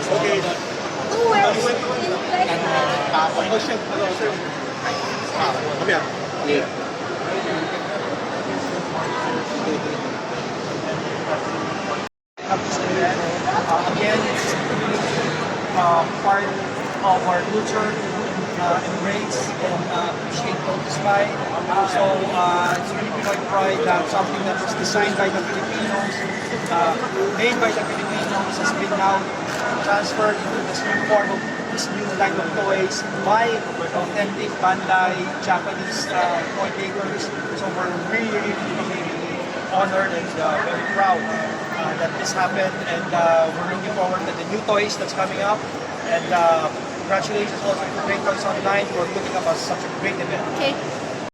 Okay. Who wears like Oh shit, hello, sir. Come here. Yeah. Again, it's really part of our culture, embrace and appreciate Lotus Pie. So it's really Pinoy pride that something that was designed by the Filipinos, made by the Filipinos, has been now transferred into this new form of this new line of toys by authentic Bandai Japanese toy makers. So we're really honored and very proud that this happened, and we're looking forward to the new toys that's coming up. And congratulations also to Great Toys Online for putting up such a great event. okay.